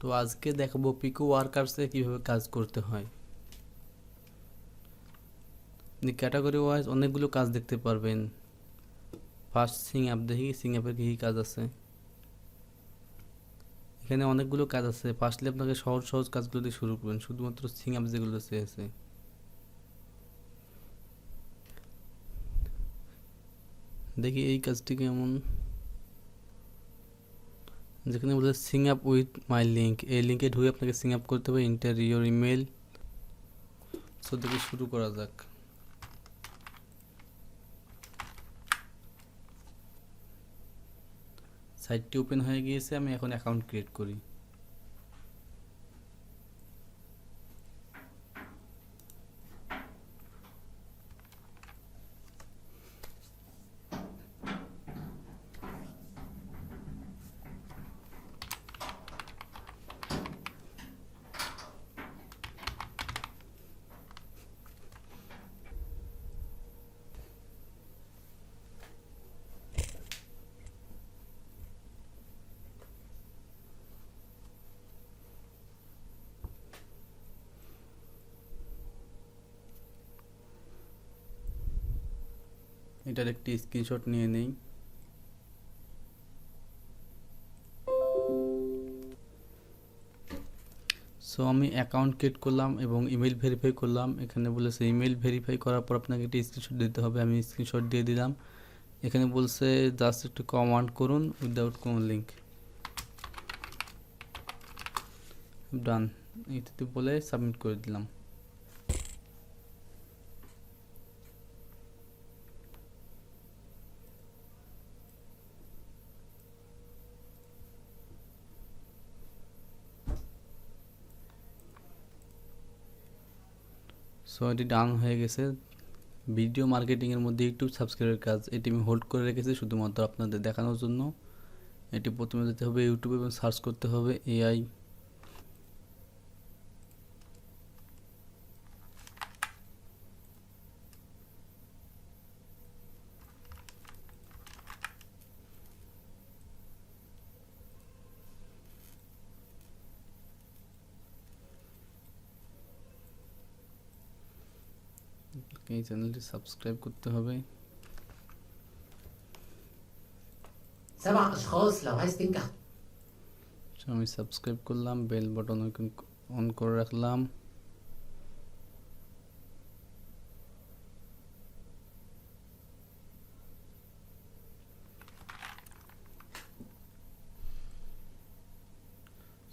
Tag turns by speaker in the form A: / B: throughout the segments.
A: তো আজকে দেখাবো পিকো ওয়ার্কার্সে কিভাবে কাজ করতে হয়। ক্যাটাগরি ওয়াইজ অনেকগুলো কাজ দেখতে পারবেন। ফার্স্ট সিং অ্যাপ দেখি, সিং অ্যাপের কী কাজ আছে। এখানে অনেকগুলো কাজ আছে। ফার্স্টলি আপনাকে সহজ সহজ কাজগুলো দিয়ে শুরু করবেন, শুধুমাত্র সিং অ্যাপ যেগুলো আছে। দেখি এই কাজটি কেমন। যেখানে বলে Singh up with my link, এই লিঙ্কে ঢুকে আপনাকে সিং আপ করতে হবে। Enter your email. সো দেখি শুরু করা যাক। সাইটটি ওপেন হয়ে গিয়েছে, আমি এখন অ্যাকাউন্ট ক্রিয়েট করি। এটার একটি স্ক্রিনশট নিয়ে নেই। সো আমি অ্যাকাউন্ট ক্রিয়েট করলাম এবং ইমেল ভেরিফাই করলাম। এখানে বলেছে ইমেল ভেরিফাই করার পর আপনাকে একটি স্ক্রিনশট দিতে হবে। আমি স্ক্রিনশট দিয়ে দিলাম। এখানে বলছে জাস্ট একটু কমান্ড করুন উইদাউট কোনো লিঙ্ক। ডান, এটাতে বলে সাবমিট করে দিলাম। সো এটি ডান হয়ে গেছে। ভিডিও মার্কেটিংয়ের মধ্যে ইউটিউব সাবস্ক্রাইবের কাজ, এটি আমি হোল্ড করে রেখেছি শুধুমাত্র আপনাদের দেখানোর জন্য। এটি প্রথমে যেতে হবে ইউটিউবে এবং সার্চ করতে হবে এআই। এই চ্যানেলটি সাবস্ক্রাইব করতে হবে।
B: 7 أشخاص لو عايز تنجح
A: আমি সাবস্ক্রাইব করলাম, বেল বাটন অন করে রাখলাম।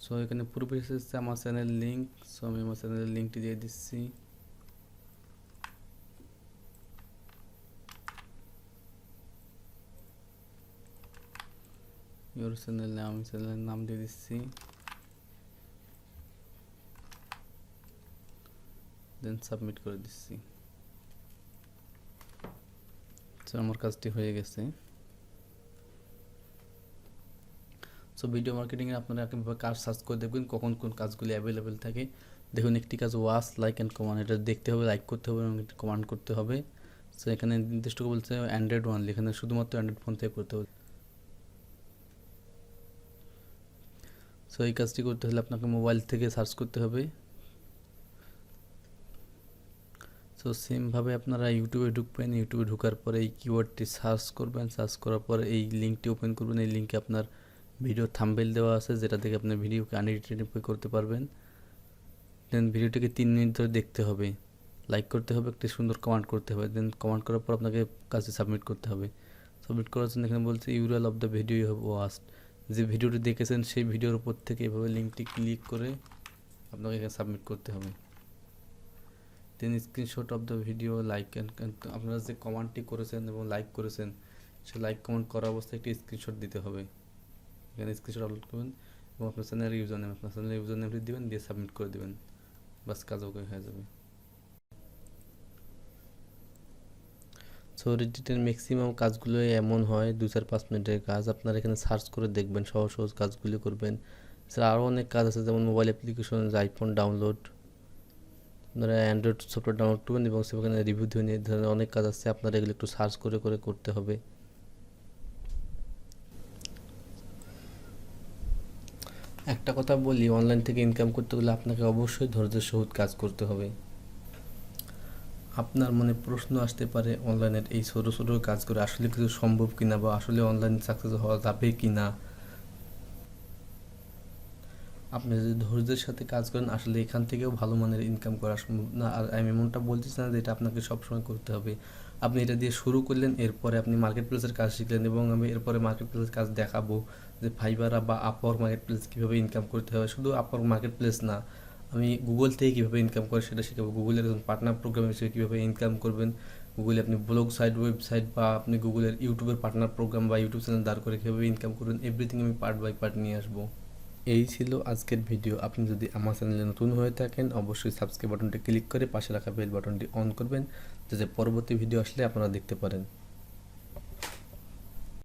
A: সো এখানে পূর্বে এসেছে আমার চ্যানেল লিঙ্ক। সো আমি আমার চ্যানেলের লিঙ্কটি দিয়ে দিচ্ছি। ইউর চ্যানেল, আমি চ্যানেলের নাম দিয়ে দিচ্ছি। দেন সাবমিট করে দিচ্ছি। সো আমার কাজটি হয়ে গেছে। সো ভিডিও মার্কেটিংয়ে আপনারা কীভাবে কাজ সার্চ করে দেখবেন কখন কোন কাজগুলি অ্যাভেলেবেল থাকে। দেখুন একটি কাজ ওয়াচ, লাইক অ্যান্ড কমান্ড, এটা দেখতে হবে, লাইক করতে হবে এবং কমান্ড করতে হবে। সো এখানে নির্দিষ্ট বলছে অ্যান্ড্রয়েড ওয়ানলি, এখানে শুধুমাত্র অ্যান্ড্রয়েড ফোন থেকে করতে হবে। সো এই কাজটি করতে হলে আপনাকে মোবাইল থেকে সার্চ করতে হবে। সো সেমভাবে আপনারা ইউটিউবে ঢুকবেন। ইউটিউবে ঢোকার পরে এই কিওয়ার্ডটি সার্চ করবেন। সার্চ করার পরে এই লিঙ্কটি ওপেন করবেন। এই লিঙ্কে আপনার ভিডিও থাম্বনেইল দেওয়া আছে, যেটা থেকে আপনি ভিডিওকে আইডেন্টিফাই করতে পারবেন। দেন ভিডিওটিকে 3 মিনিট ধরে দেখতে হবে, লাইক করতে হবে, একটি সুন্দর কমেন্ট করতে হবে। দেন কমেন্ট করার পর আপনাকে কাজে সাবমিট করতে হবে। সাবমিট করার জন্য এখানে বলছে URL of the video you have watched, যে ভিডিওটি দেখেছেন সেই ভিডিওর উপর থেকে এভাবে লিঙ্কটি ক্লিক করে আপনাকে এখানে সাবমিট করতে হবে। Then screenshot of the video, like and আপনারা যে কমেন্টটি করেছেন এবং লাইক করেছেন সেই লাইক কমেন্ট করা অবস্থায় একটি স্ক্রিনশট দিতে হবে। এখানে স্ক্রিনশট আপলোড করবেন এবং আপনার চ্যানেলের ইউজার নেমটি দেবেন, দিয়ে সাবমিট করে দেবেন। বাস কাজ ওকে হয়ে যাবে। সো রিডিটের ম্যাক্সিমাম কাজগুলো এমন হয় 2-4-5 মিনিটের কাজ। আপনারা এখানে সার্চ করে দেখবেন, সহজ সহজ কাজগুলি করবেন। এছাড়া আরও অনেক কাজ আছে, যেমন মোবাইল অ্যাপ্লিকেশন, আইফোন ডাউনলোড, আপনারা অ্যান্ড্রয়েড সফটওয়্যার ডাউনলোড করবেন এবং সেখানে রিভিউ দেবেন। এই ধরনের অনেক কাজ আছে, আপনারা এগুলো একটু সার্চ করে করে করতে হবে। একটা কথা বলি, অনলাইন থেকে ইনকাম করতে হলে আপনাকে অবশ্যই ধৈর্যের সহিত কাজ করতে হবে। আপনার মনে প্রশ্ন আসতে পারে, অনলাইনের এই ছোটো ছোটো কাজ করে আসলে কিছু সম্ভব কিনা, বা আসলে অনলাইন সাকসেস হওয়া যাবে কিনা। আপনি যদি ধৈর্যের সাথে কাজ করেন, আসলে এখান থেকেও ভালো মানের ইনকাম করা সম্ভব না। আর আমি এমনটা বলতেছি না যে এটা আপনাকে সবসময় করতে হবে। আপনি এটা দিয়ে শুরু করলেন, এরপরে আপনি মার্কেট প্লেসের কাজ শিখলেন, এবং আমি এরপরে মার্কেট প্লেসের কাজ দেখাবো যে ফাইবার বা আপওয়ার্ক মার্কেট প্লেস কীভাবে ইনকাম করতে হবে। শুধু আপওয়ার্ক মার্কেট প্লেস না, আমি গুগল থেকে কীভাবে ইনকাম করে সেটা শেখাবো। গুগলের একজন পার্টনার প্রোগ্রাম হিসেবে কীভাবে ইনকাম করবেন, গুগলে আপনি ব্লগ সাইট, ওয়েবসাইট, বা আপনি গুগলের ইউটিউবের পার্টনার প্রোগ্রাম বা ইউটিউব চ্যানেল দাঁড় করে কীভাবে ইনকাম করবেন, এভরিথিং আমি পার্ট বাই পার্ট নিয়ে আসবো। এই ছিল আজকের ভিডিও। আপনি যদি আমার চ্যানেলে নতুন হয়ে থাকেন, অবশ্যই সাবস্ক্রাইব বাটনটি ক্লিক করে পাশে রাখা বেল বাটনটি অন করবেন, যাতে পরবর্তী ভিডিও আসলে আপনারা দেখতে পারেন।